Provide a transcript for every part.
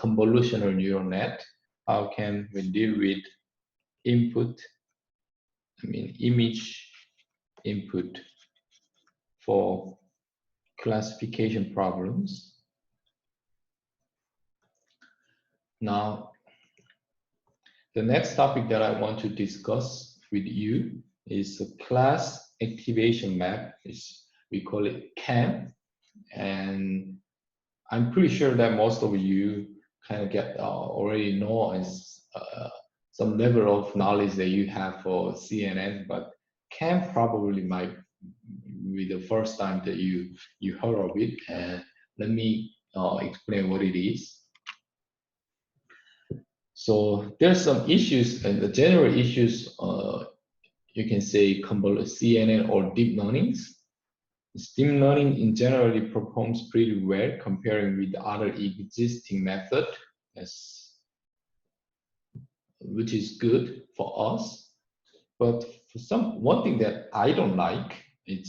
convolutional neural net. How can we deal with image input for classification problems? Now, the next topic that I want to discuss with you is a class activation map. We call it CAM, and I'm pretty sure that most of you kind of already know as some level of knowledge that you have for CNN, but CAM probably might be the first time that you heard of it. And let me explain what it is. So there's some issues, and the general issues, you can say CNN or deep learnings. Deep learning in generally performs pretty well comparing with other existing method, which is good for us. But for one thing that I don't like, it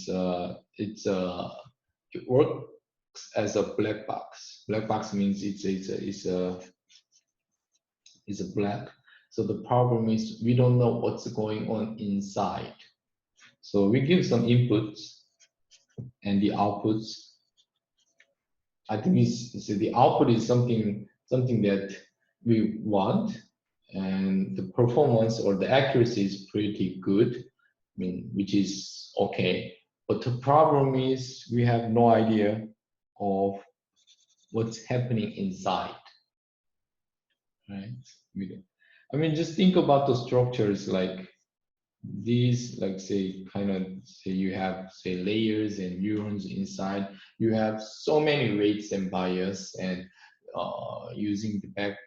works as a black box. Black box means it's a black. So the problem is we don't know what's going on inside. So we give some inputs and the outputs. I think the output is something that we want, and the performance or the accuracy is pretty good, which is okay. But the problem is we have no idea of what's happening inside, right? Just think about the structures like these, like say you have layers and neurons inside. You have so many weights and bias, and using the back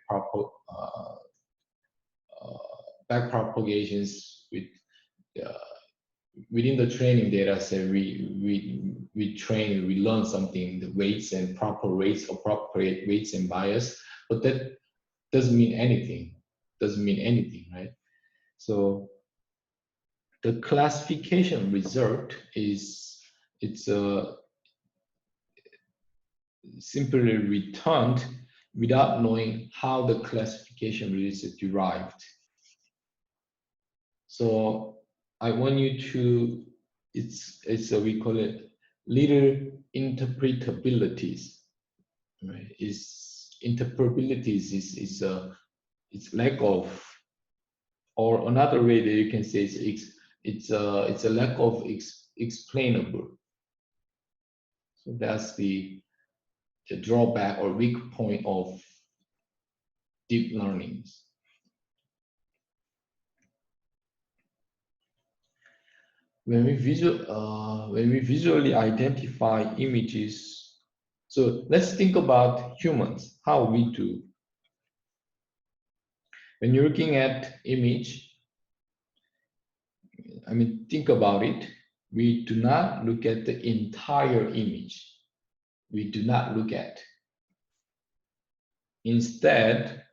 propagations within the training data set, we learn something, the weights and proper weights or appropriate weights and bias, but that doesn't mean anything. Right? So the classification result is simply returned without knowing how the classification result is derived. So I want you to, we call it little interpretabilities. Right? Interpretabilities is lack of, or another way that you can say it's a lack of explainable. So that's the drawback or weak point of deep learnings. When we visually identify images, so let's think about humans, how we do. When you're looking at image, think about it. We do not look at the entire image. We do not look at. Instead,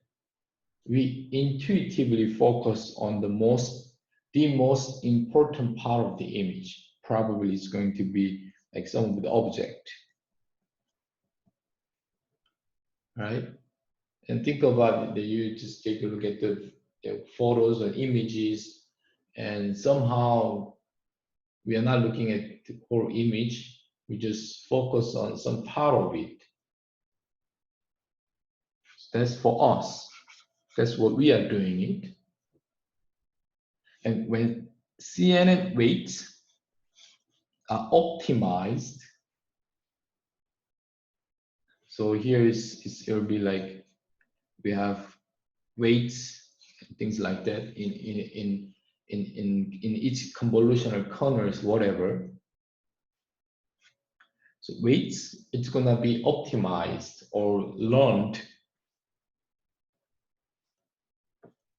we intuitively focus on the most important part of the image. Probably it's going to be like some of the object, right? And think about it, that you just take a look at the photos and images, and somehow we are not looking at the whole image. We just focus on some part of it. That's for us. That's what we are doing it. And when CNN weights are optimized, so here it'll be like we have weights and things like that in each convolutional corners, whatever. So weights, it's gonna be optimized or learned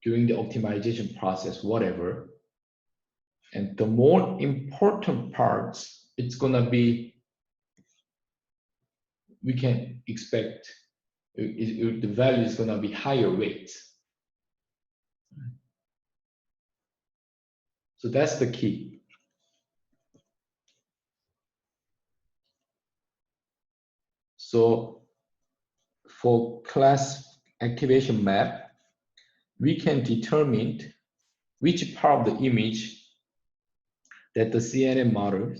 during the optimization process, whatever. And the more important parts, it's gonna be, we can expect the value is gonna be higher weights. So that's the key. So for activation map, we can determine which part of the image that the CNN model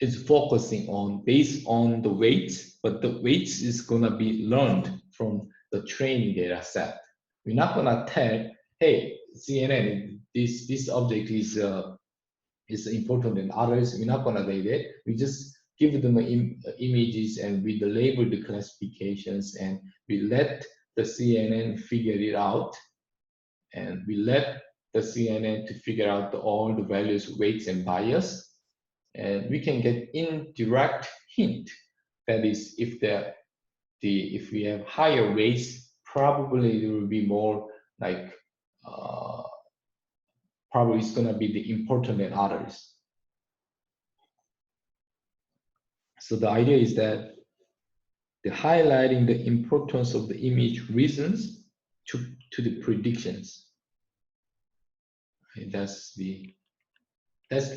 is focusing on based on the weights, but the weights is gonna be learned from the training data set. We're not gonna tell, hey, CNN, this object is important than others. We're not gonna do that. We just give them images and we label the classifications and we let the CNN figure it out, and we let the CNN to figure out all the values, weights, and bias, and we can get indirect hint. That is, if if we have higher weights, probably there will be more like probably it's gonna be the important than others. So the idea is that the highlighting the importance of the image reasons to the predictions. Okay, that's the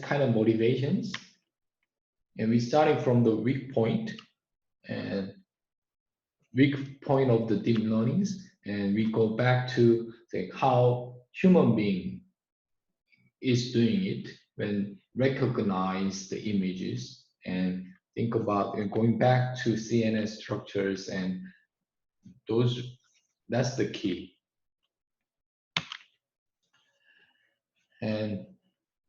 kind of motivations. And we're starting from the weak point and weak point of the deep learnings, and we go back to say how human being is doing it when recognize the images and think about going back to CNN structures, and that's the key. And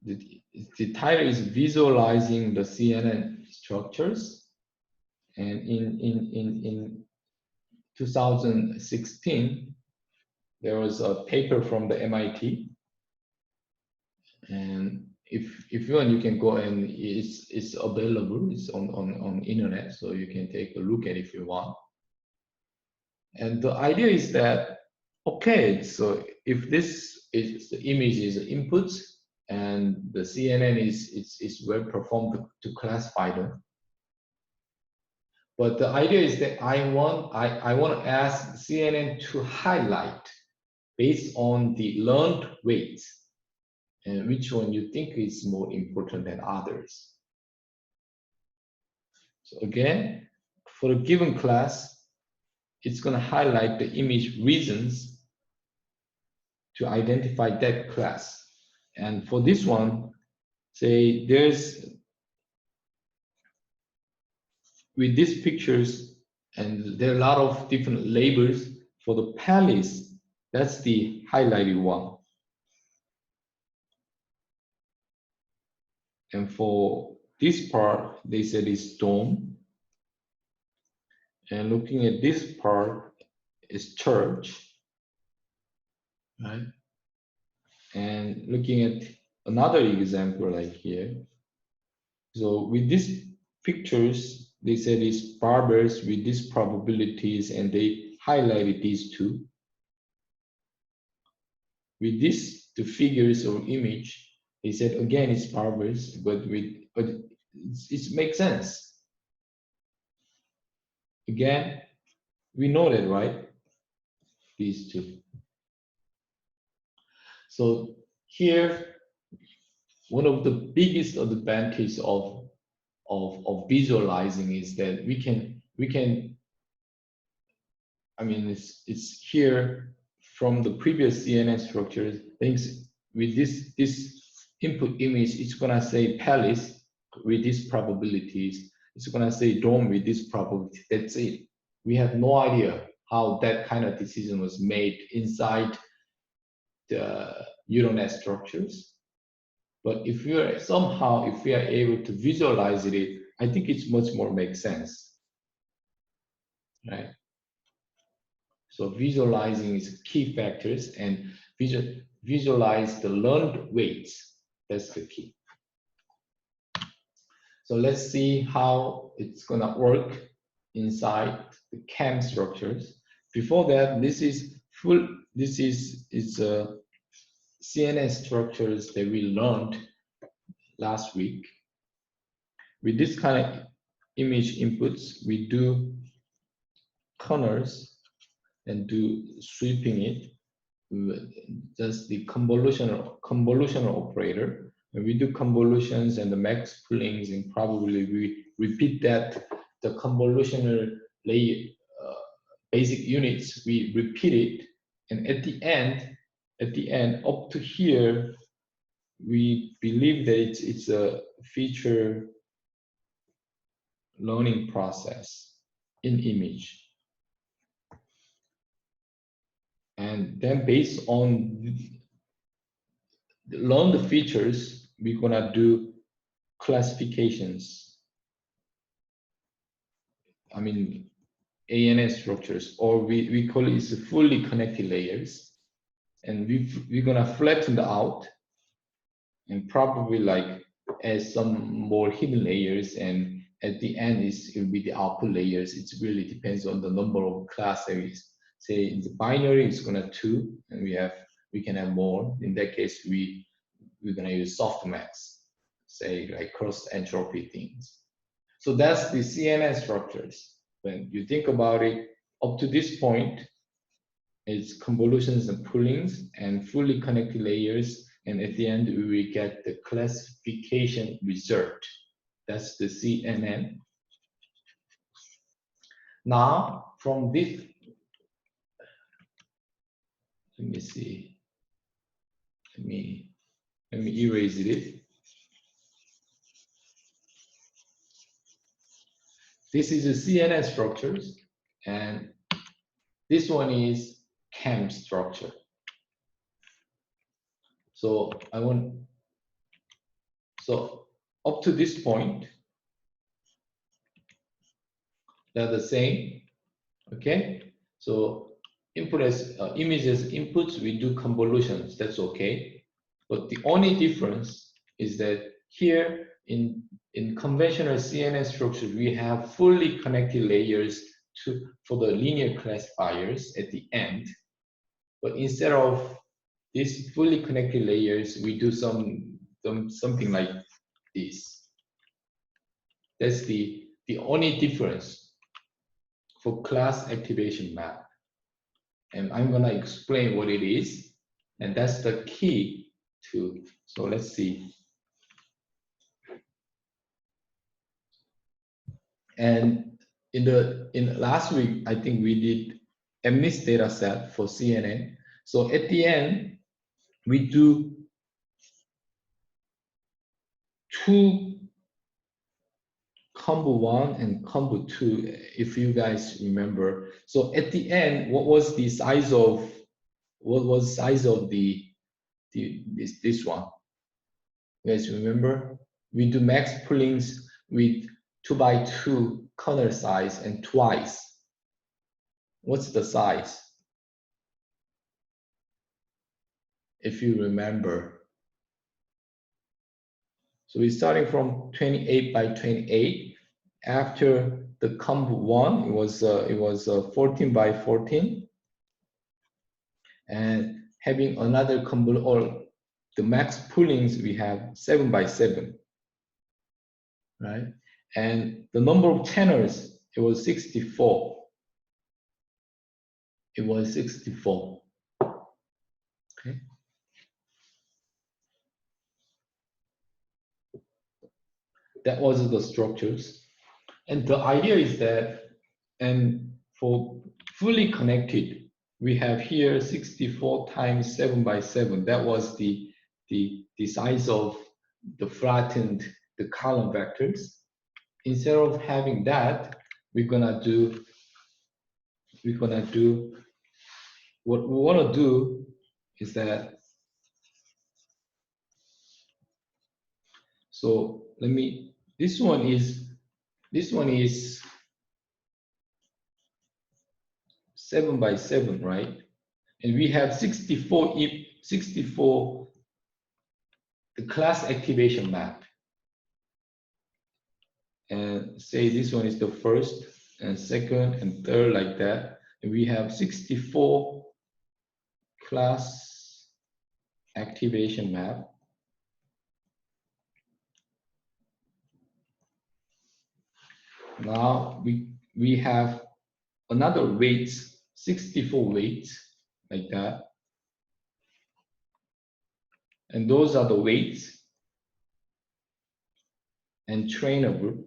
the title is visualizing the CNN structures. And in 2016, there was a paper from the MIT. And if you want, you can go and it's available. It's on internet, so you can take a look at it if you want. And the idea is that, okay, so if this is the image is inputs and the CNN is well performed to classify them. But the idea is that I want to ask CNN to highlight based on the learned weights and which one you think is more important than others. So again, for a given class, it's going to highlight the image reasons to identify that class. And for this one, say with these pictures, and there are a lot of different labels for the palace, that's the highlighted one. And for this part, they said it's dome. And looking at this part is church, right? And looking at another example like here. So with these pictures, they said it's barbers with these probabilities, and they highlighted these two. With this, the figures or image, they said again it's barbers, but it makes sense. Again, we know that, right? These two. So here, one of the biggest advantages of visualizing is that we can. I mean, it's here from the previous CNN structures. Things with this input image, it's gonna say palace with these probabilities. It's gonna say dome with this probability. That's it. We have no idea how that kind of decision was made inside the neural net structures. But if we are able to visualize it, I think it's much more makes sense, right? So visualizing is key factors, and visualize the learned weights. That's the key. So let's see how it's gonna work inside the CAM structures. Before that, this is CNN structures that we learned last week. With this kind of image inputs, we do corners and do sweeping it. Just the convolutional operator. When we do convolutions and the max poolings, and probably we repeat that the convolutional layer basic units, we repeat it, and at the end, up to here, we believe that it's a feature learning process in image. And then based on learn the features, we're gonna do classifications. I mean, ANS structures, or we call it fully connected layers. And we're gonna flatten the out and probably like add some more hidden layers, and at the end it will be the output layers. It really depends on the number of class areas. Say in the binary it's gonna 2, and we can have more. In that case, we're gonna use softmax, say like cross entropy things. So that's the CNN structures. When you think about it, up to this point, it's convolutions and poolings and fully connected layers. And at the end, we will get the classification result. That's the CNN. Now, from this, let me see. Let me erase it. This is the CNN structures, and this one is CAM structure. So up to this point, they're the same, okay? So input as images inputs, we do convolutions, that's okay. But the only difference is that here in conventional CNN structure, we have fully connected layers for the linear classifiers at the end. But instead of these fully connected layers, we do something like this. That's the only difference for class activation map. And I'm gonna explain what it is. And that's the key to, so let's see. And in last week, I think we did MNIST data set for CNN. So at the end, we do 2 combo 1 and combo 2, if you guys remember. So at the end, what was the size of this one? You guys remember? We do max poolings with 2x2 kernel size and twice. What's the size? If you remember. So we're starting from 28 by 28. After the combo 1, it was 14 by 14. And having another combo, or the max poolings, we have 7 by 7, right? And the number of channels, it was 64. It was 64. Okay. That was the structures. And the idea is that, and for fully connected, we have here 64 times 7 by 7. That was the size of the flattened, the column vectors. Instead of having that, we're gonna do what we want to do is that, so this one is 7 by 7, right? And we have 64 the class activation map. And say this one is the first and second and third, like that. And we have 64 class activation map. Now we have another weights, 64 weights, like that. And those are the weights and trainer group.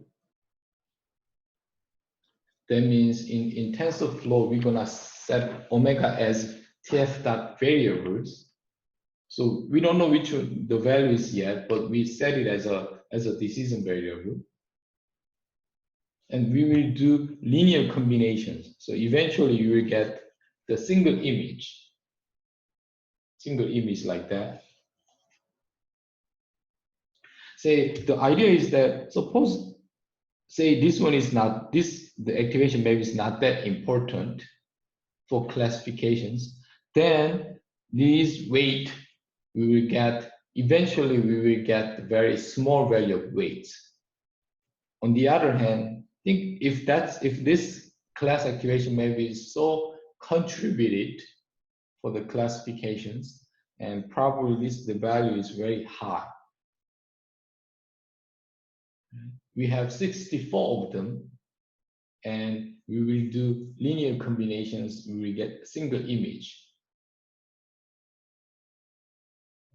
that means in TensorFlow, we're gonna set omega as TF dot variables. So we don't know which one the value is yet, but we set it as a decision variable. And we will do linear combinations. So eventually you will get the single image like that. Say the idea is that suppose say this one is not the activation maybe is not that important for classifications, then this weight we will get eventually we will get very small value of weights. On the other hand, think if this class activation maybe is so contributed for the classifications, and probably the value is very high. We have 64 of them, and we will do linear combinations. We will get a single image.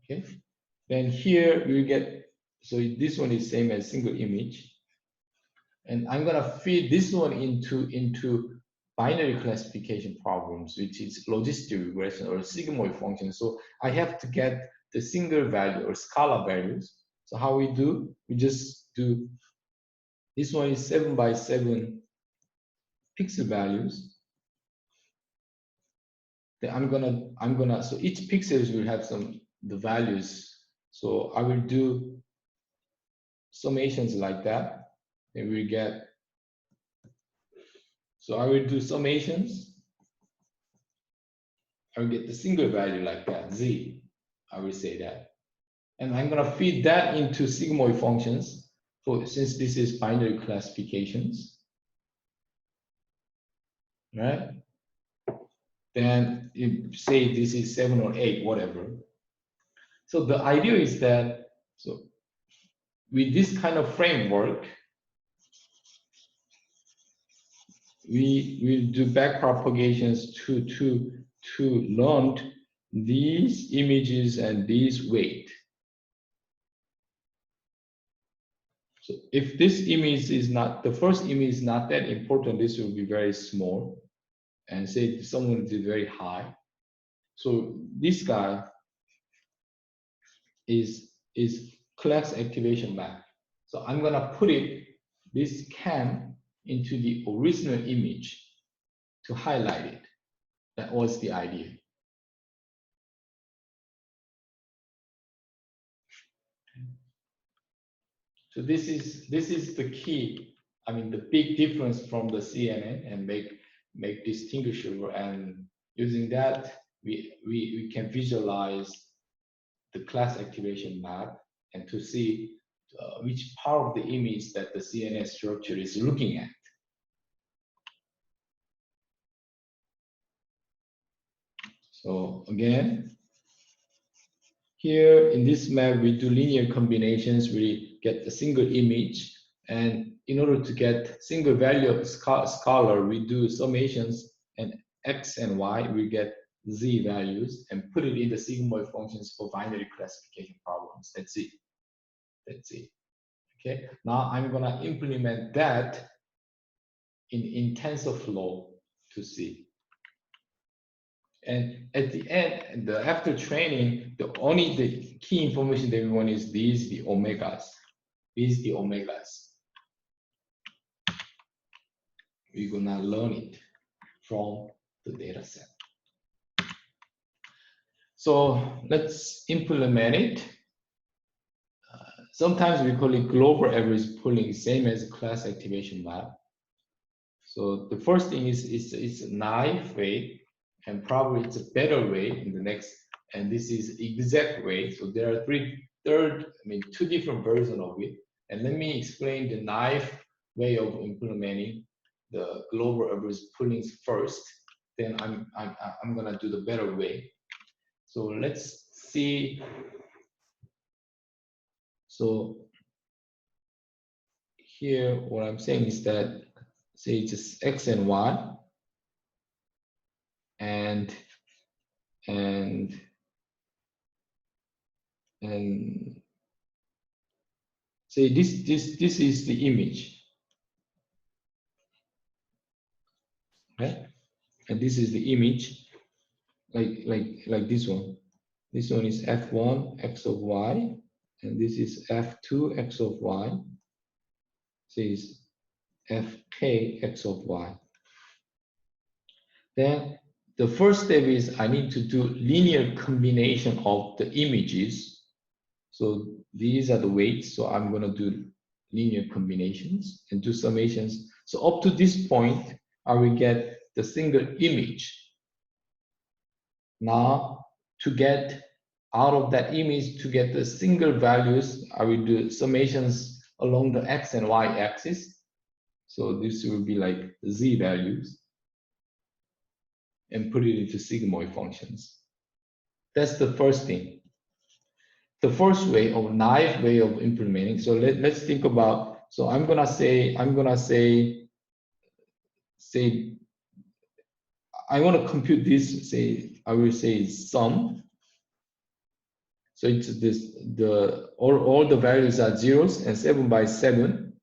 Okay. Then here we get, so this one is same as single image, and I'm gonna feed this one into binary classification problems, which is logistic regression or sigmoid function. So I have to get the single value or scalar values. So how we do? We just do this one is 7 by 7 pixel values. Then I'm gonna so each pixels will have the values. So I will do summations like that, and we get. So I will do summations. I will get the single value like that, z. I will say that, and I'm gonna feed that into sigmoid functions. Since this is binary classifications, right? Then say this is 7 or 8, whatever. So the idea is that so with this kind of framework, we will do back propagations to learn these images and these weight. So if this image is not, the first image is not that important, this will be very small. And say someone did very high. So this guy is class activation map. So I'm gonna put this cam into the original image to highlight it. That was the idea. So this is the key. I mean, the big difference from the CNN and make distinguishable. And using that, we can visualize the class activation map and to see which part of the image that the CNN structure is looking at. So again, here in this map, we do linear combinations. We get a single image. And in order to get single value of scalar, we do summations, and x and y, we get z values and put it in the sigmoid functions for binary classification problems. That's it. That's it. Okay. Now I'm gonna implement that in TensorFlow to see. And at the end, after training, the key information that we want is these, the omegas. These the omegas. We're gonna learn it from the data set. So let's implement it. Sometimes we call it global average pooling, same as class activation map. So the first thing is it's a naive way, and probably it's a better way in the next, and this is exact way. So there are two different versions of it. And let me explain the naive way of implementing the global average poolings first. Then I'm gonna do the better way. So let's see. So here, what I'm saying is that say it's just x and y, and say this is the image. Okay, and this is the image, like this one. This one is f1 x of y, and this is f2 x of y. This is fk x of y. Then the first step is I need to do linear combination of the images. So these are the weights. So I'm going to do linear combinations and do summations. So up to this point, I will get the single image. Now, to get out of that image, to get the single values, I will do summations along the x and y axis. So this will be like z values and put it into sigmoid functions. That's the first thing. The first way or naive way of implementing. So let's think about, so I'm gonna say, I want to compute this, say, I will say sum. So it's this, all the values are zeros and 7 by 7.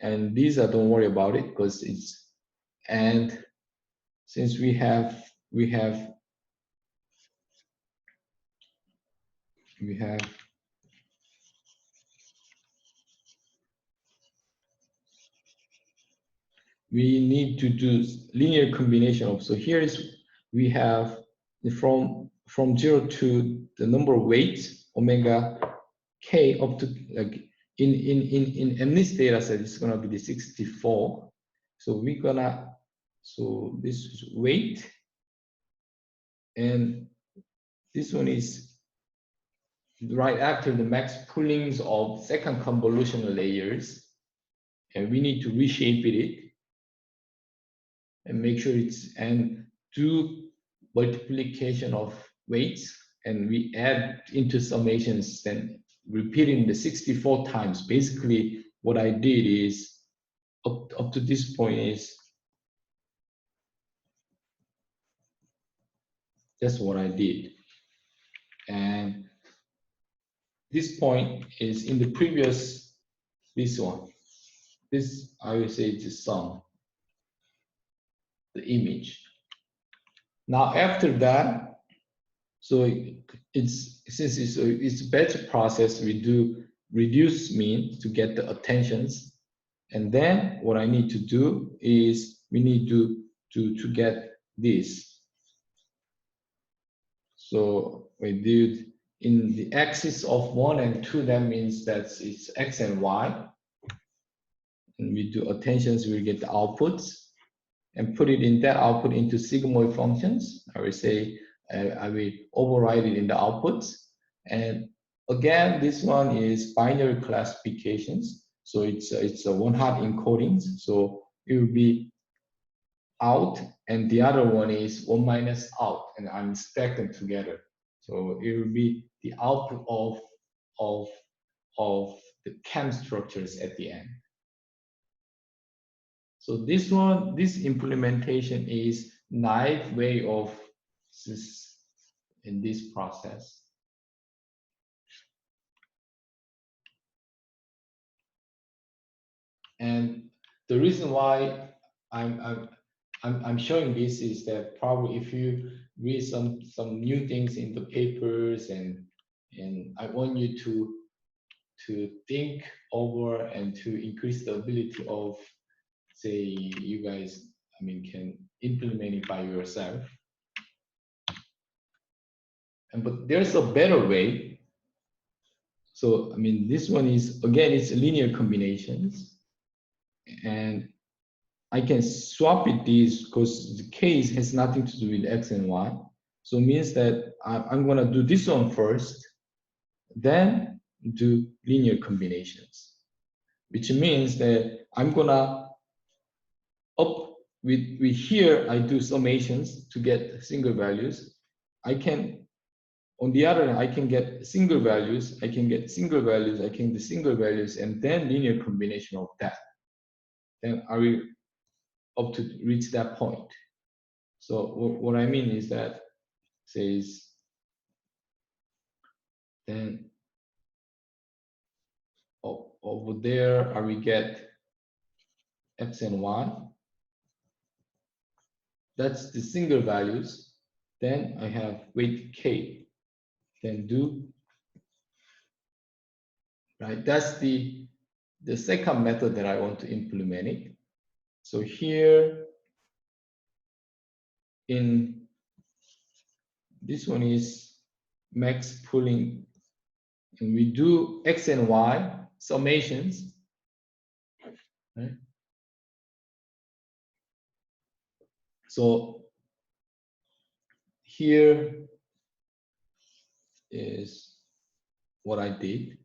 And these are, don't worry about it because it's, and since we have we need to do linear combination of, so here is, we have from 0 to the number of weights, omega k, up to, like, in MNIST data set, it's gonna be the 64. So we're gonna, so this is weight, and this one is right after the max pullings of second convolutional layers, and we need to reshape it and make sure it's, and do multiplication of weights, and we add into summations, then repeating the 64 times. Basically, what I did is, up to this point is, that's what I did. And this point is in the previous, this one. This, I will say, it's the sum, the image. Now, after that, so it's, since it's a better process, we do reduce mean to get the attentions. And then what I need to do is we need to get this. So we did in the axis of 1 and 2, that means that it's x and y. And we do attentions, we get the outputs and put it in that output into sigmoid functions. I will say, I will override it in the outputs. And again, this one is binary classifications. So it's a one-hot encodings. So it will be out, and the other one is 1 minus out, and I'm stack them together. So it will be the output of the chem structures at the end. So this one, this implementation is naive way of this in this process. And the reason why I'm showing this is that probably if you read some new things in the papers, and I want you to think over and to increase the ability of, say, you guys, I mean, can implement it by yourself. And but there's a better way. So I mean, this one is, again, it's linear combinations, and I can swap it these because the case has nothing to do with x and y. So it means that I'm gonna do this one first, then do linear combinations, which means that I'm gonna up with here, I do summations to get single values. I can, on the other hand, I can get single values, I can get single values, I can do single values, and then linear combination of that. Then I will up to reach that point. So what I mean is that, says, then over there, I will get x and y. that's the single values. Then I have weight K. Then do, right? That's the second method that I want to implement it. So here in this one is max pooling, and we do X and Y summations, right? So here is what I did.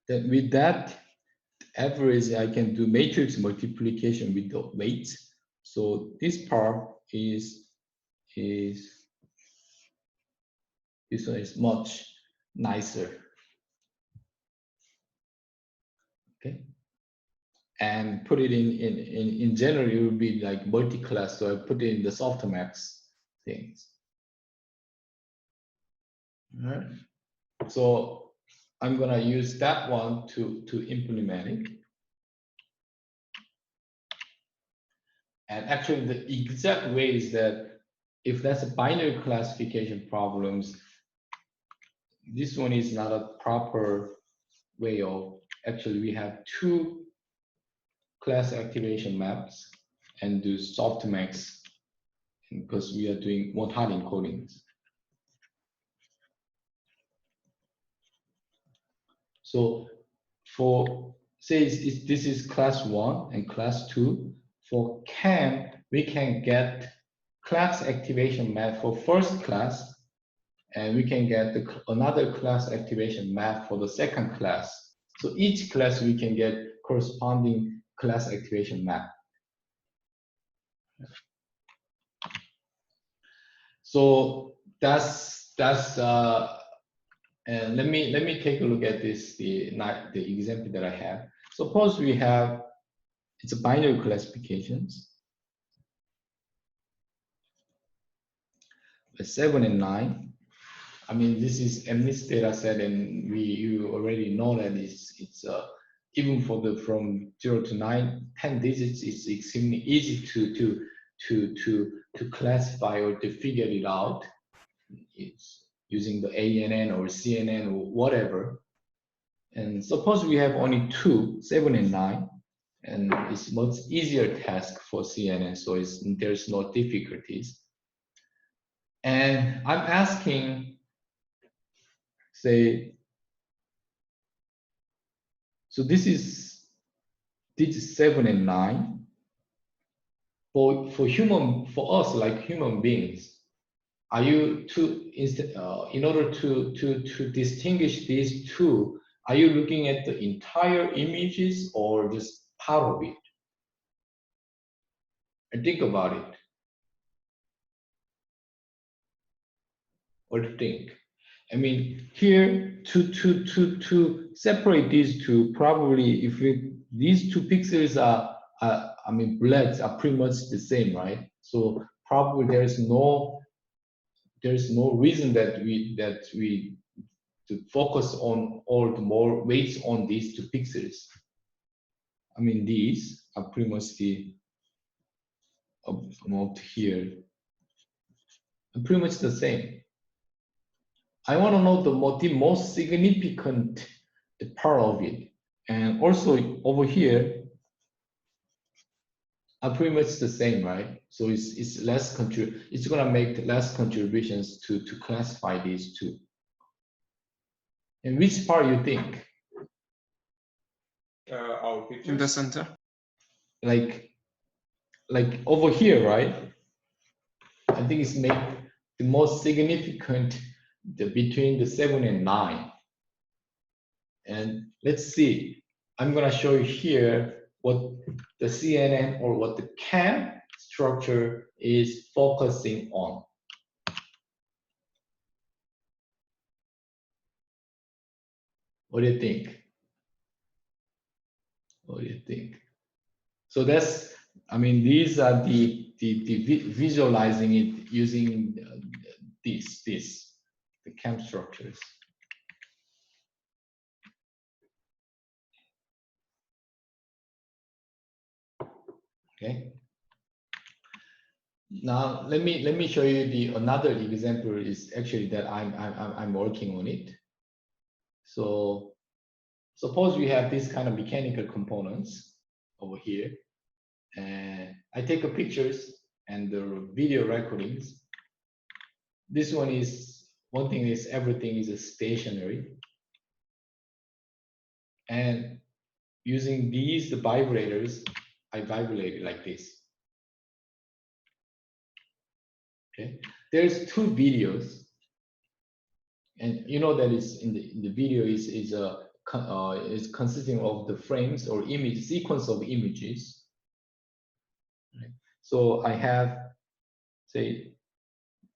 Then with that average, I can do matrix multiplication with the weights. So this part is this one is much nicer. Okay. And put it in general, it would be like multi-class. So I put it in the softmax things. All right. So I'm gonna use that one to implement it. And actually, the exact way is that if that's a binary classification problems, this one is not a proper way of, actually we have two class activation maps and do softmax because we are doing one-hot encodings. So for, say this is class 1 and class 2, for CAM, we can get class activation map for first class, and we can get another class activation map for the second class. So each class we can get corresponding class activation map. So and let me take a look at this the example that I have. Suppose we have, it's a binary classifications, 7 and 9. I mean, this is MNIST data set, and you already know that it's even for the from 0 to 9, 10 digits, it's extremely easy to classify or to figure it out. It's using the ANN or CNN or whatever. And suppose we have only 2, 7 and 9, and it's much easier task for CNN, so there's no difficulties. And I'm asking, say, so this is digit 7 and 9. For us like human beings, are you in order to distinguish these two, are you looking at the entire images or just part of it? And think about it. What do you think? I mean, here to separate these two, probably if these two pixels are I mean blacks are pretty much the same, right? So probably there's no reason that we to focus on or the more weights on these two pixels. I mean, these are pretty much the amount here, pretty much the same. I want to know the most significant part of it, and also over here are pretty much the same, right? So it's less it's gonna make less contributions to classify these two. And which part you think? Our pictures. In the center. Like over here, right? I think it's make the most significant between the 7 and 9. And let's see. I'm gonna show you here what the CNN or what the CAM structure is focusing on. What do you think? What do you think? So that's, I mean, these are the visualizing it using the CAM structures. Okay. Now let me show you the another example is actually that I'm working on it. So suppose we have this kind of mechanical components over here, and I take a pictures and the video recordings. This one thing is everything is stationary, and using the vibrators, I vibrate it like this. Okay, there's two videos, and you know that is in the video is consisting of the frames or image sequence of images. Right? So I have, say,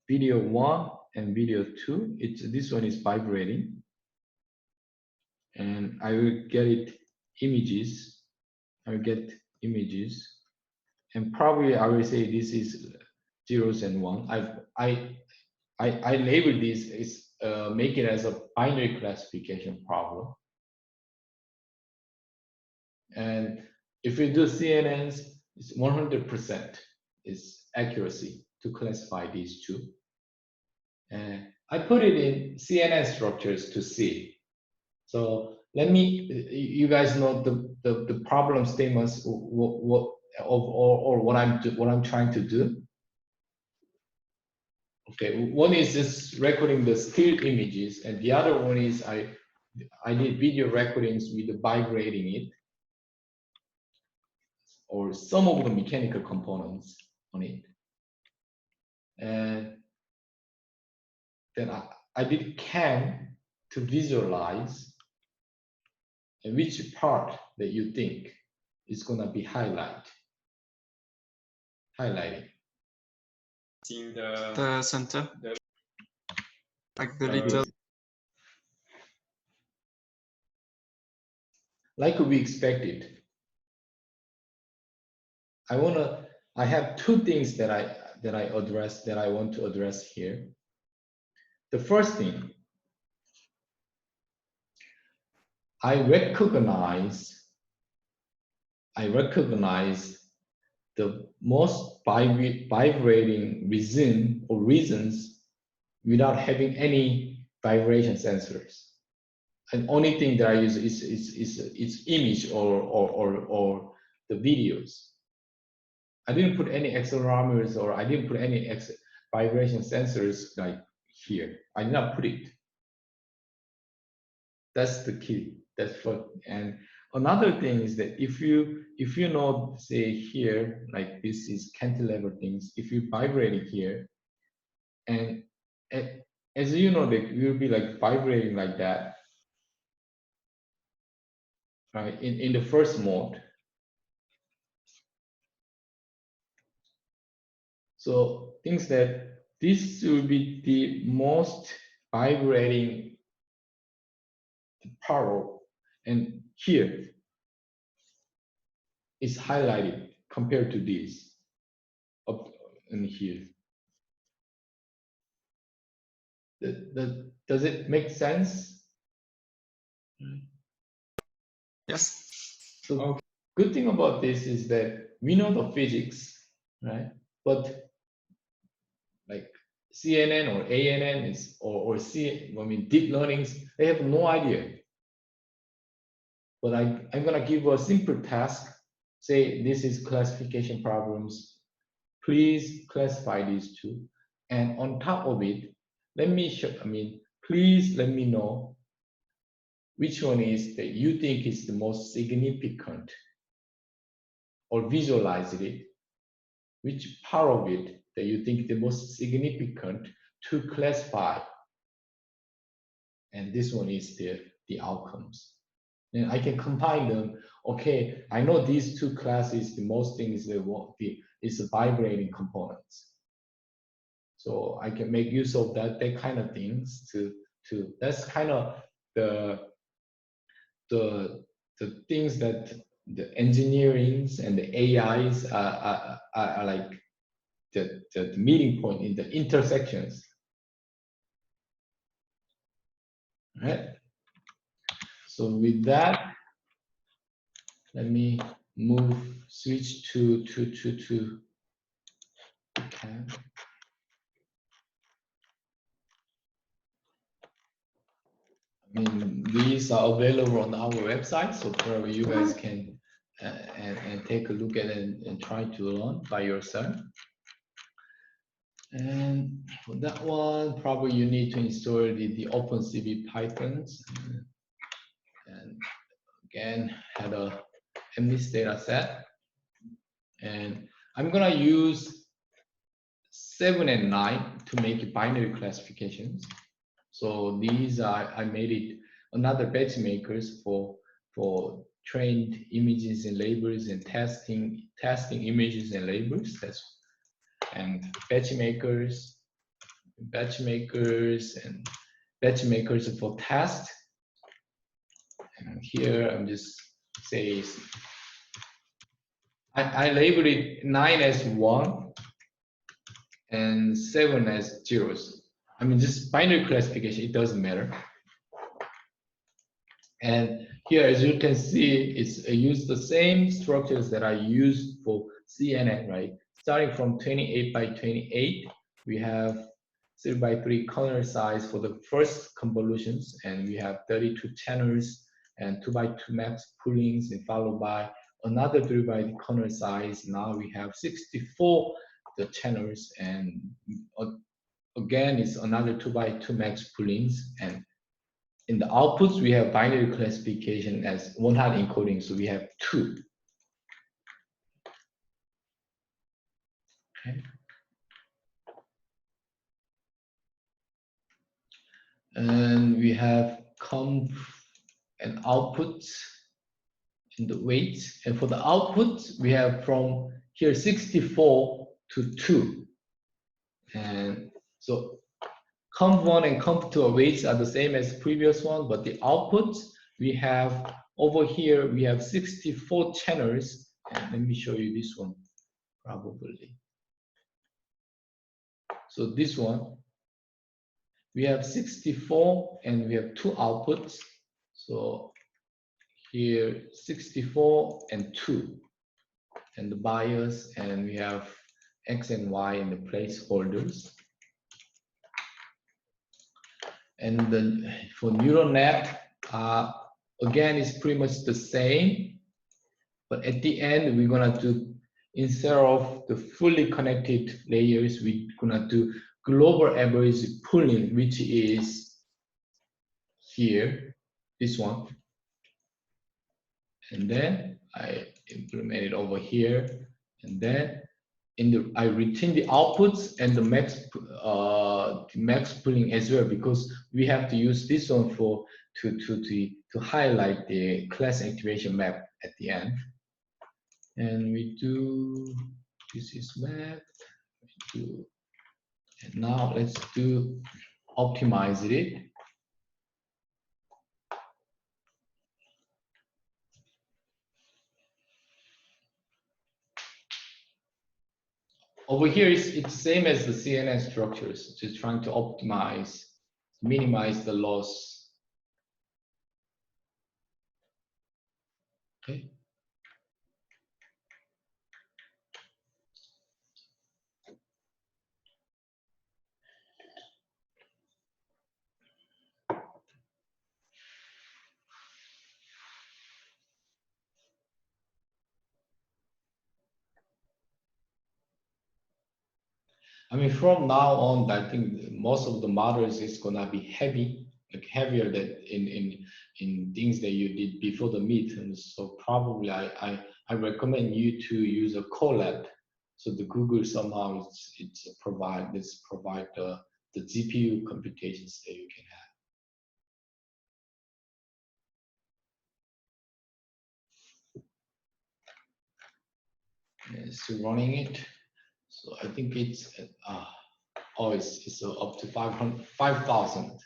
video 1 and video 2. This one is vibrating, and I will get it images. I will get images, and probably I will say this is zeros and one. I label this is make it as a binary classification problem. And if we do CNNs, it's 100% is accuracy to classify these two. And I put it in CNN structures to see. So let me, you guys know the problem statements, what I'm trying to do. Okay, one is just recording the still images, and the other one is I did video recordings with vibrating it, or some of the mechanical components on it. And then I did CAN to visualize which part that you think is gonna be highlighted. In the center, like the little. Like we expected. I have two things that I want to address here. The first thing, I recognize the most vibrating reason or reasons without having any vibration sensors. And only thing that I use is image or the videos. I didn't put any accelerometers, or I didn't put any vibration sensors like here. I did not put it. That's the key. That's what. And another thing is that if you know, say here, like this is cantilever things. If you vibrate it here, and as you know, that you'll be like vibrating like that, right? In the first mode. So things that this will be the most vibrating power, and here is highlighted compared to this up and here. Does it make sense? Yes. So good thing about this is that we know the physics, right? But like CNN or ANN is or deep learnings, they have no idea. But I'm gonna give a simple task. Say this is classification problems. Please classify these two. And on top of it, please let me know which one is that you think is the most significant, or visualize it, which part of it that you think the most significant to classify. And this one is the outcomes. And I can combine them. Okay, I know these two classes, the most thing is the vibrating components. So I can make use of that kind of things to that's kind of the things that the engineerings and the AIs are like the meeting point in the intersections. Right? So with that, let me switch to okay. I mean, these are available on our website, so probably you guys can and take a look at it and try to learn by yourself. And for that one, probably you need to install the OpenCV Pythons. And again, had a MNIST data set. And I'm gonna use 7 and 9 to make binary classifications. So these are, I made it another batch makers for trained images and labels and testing images and labels. And batch makers and batch makers for test. And here I'm just say I labeled it 9 as 1 and 7 as zeros. I mean, just binary classification, it doesn't matter. And here, as you can see, it's used the same structures that I used for CNN, right? Starting from 28 by 28, we have 3 by 3 corner size for the first convolutions, and we have 32 channels and 2 by 2 max poolings, and followed by another 3 by the corner size. Now we have 64 the channels, and again, it's another 2 by 2 max poolings. And in the outputs, we have binary classification as one-hot encoding, so we have 2. Okay. And we have conv and outputs in the weights. And for the outputs, we have from here 64 to 2. And so conv1 and conv2 weights are the same as previous one, but the outputs we have over here, we have 64 channels. And let me show you this one, probably. So this one, we have 64 and we have 2 outputs. So here 64 and 2 and the bias, and we have X and Y in the placeholders. And then for neural net, again, it's pretty much the same, but at the end, we're gonna do, instead of the fully connected layers, we're gonna do global average pooling, which is here, this one. And then I implement it over here, and then I retain the outputs and the max pooling as well, because we have to use this one for to highlight the class activation map at the end. And we do, this is map, and now let's do optimize it. Over here, it's same as the CNN structures, just trying to optimize, minimize the loss. Okay. I mean, from now on, I think most of the models is gonna be heavy, like heavier than in things that you did before the midterms. So probably I recommend you to use a Colab. So the Google somehow it's provide the GPU computations that you can have. And still running it. So I think it's it's up to 5,000.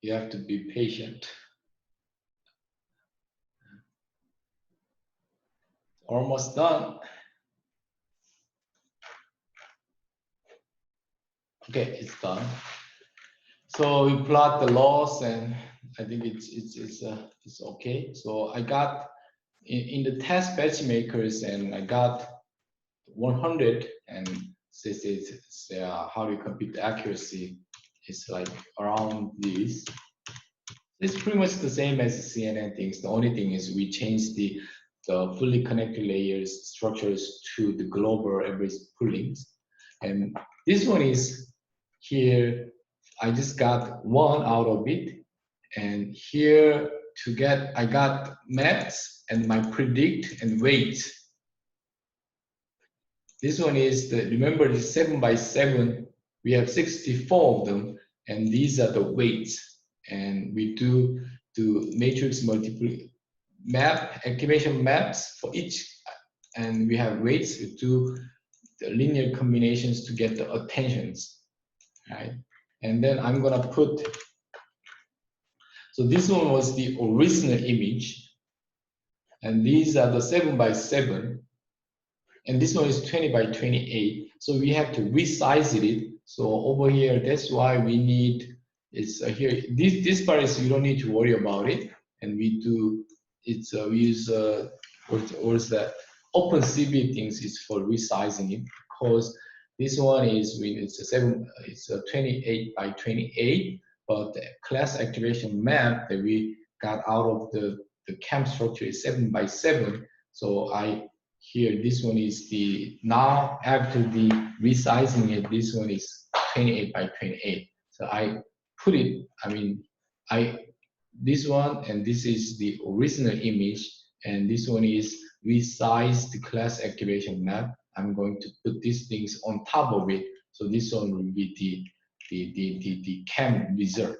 You have to be patient. Almost done. Okay, it's done. So we plot the loss, and I think it's okay. So I got in the test batch makers, and I got 100, and this is how you compute the accuracy. It's like around this. It's pretty much the same as the CNN things. The only thing is we changed the fully connected layers structures to the global average poolings. And this one is here, I just got one out of it. And here to get, I got maps and my predict and weight. This one is the, remember the 7 by 7, we have 64 of them, and these are the weights. And we do matrix multiple map, activation maps for each, and we have weights. We do the linear combinations to get the attentions, right? And then I'm gonna put, so this one was the original image, and these are the 7 by 7, and this one is 20 by 28. So we have to resize it. So over here, that's why we need, it's here, this part is, you don't need to worry about it. And we do, it's we use what's that? OpenCV things is for resizing it, because this one is it's a 28 by 28, but the class activation map that we got out of the camp structure is 7 by 7. So here this one is the, now after the resizing it, this one is 28 by 28. So I put it, I mean, this one, and this is the original image, and this one is resize the class activation map. I'm going to put these things on top of it. So this one will be the camp result.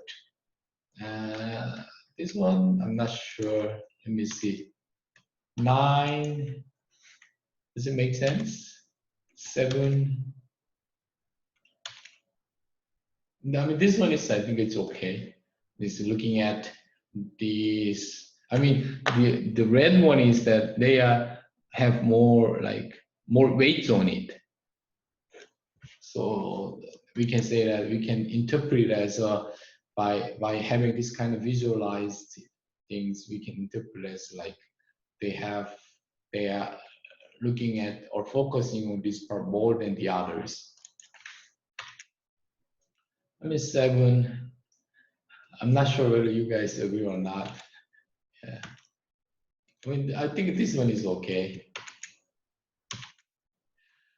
This one, I'm not sure. Let me see. 9. Does it make sense? 7. I mean, this one is, I think it's okay. This is looking at these. I mean, the red one is that they have more weights on it. So we can say that we can interpret it as by having this kind of visualized things, we can interpret as like they are looking at or focusing on this part more than the others. I mean, 7. I'm not sure whether you guys agree or not. Yeah. I mean, I think this one is okay.